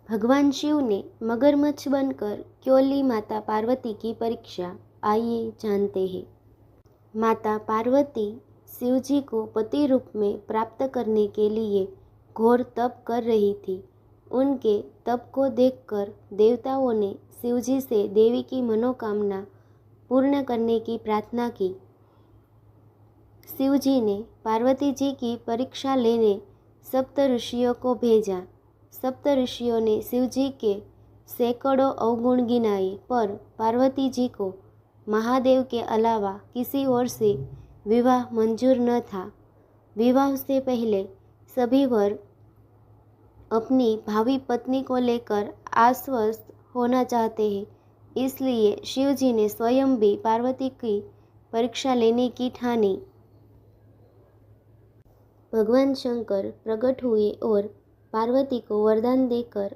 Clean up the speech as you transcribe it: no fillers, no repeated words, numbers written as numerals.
भगवान शिव ने मगरमच्छ बनकर क्यों ली माता पार्वती की परीक्षा, आइए जानते हैं। माता पार्वती शिव जी को पति रूप में प्राप्त करने के लिए घोर तप कर रही थी। उनके तप को देखकर देवताओं ने शिव जी से देवी की मनोकामना पूर्ण करने की प्रार्थना की। शिव जी ने पार्वती जी की परीक्षा लेने सप्त ऋषियों को भेजा। सप्त ऋषियों ने शिव जी के सैकड़ों अवगुण गिनाए, पर पार्वती जी को महादेव के अलावा किसी और से विवाह मंजूर न था। विवाह से पहले सभी वर अपनी भावी पत्नी को लेकर आश्वस्त होना चाहते हैं, इसलिए शिव जी ने स्वयं भी पार्वती की परीक्षा लेने की ठानी। भगवान शंकर प्रकट हुए और पार्वती को वरदान देकर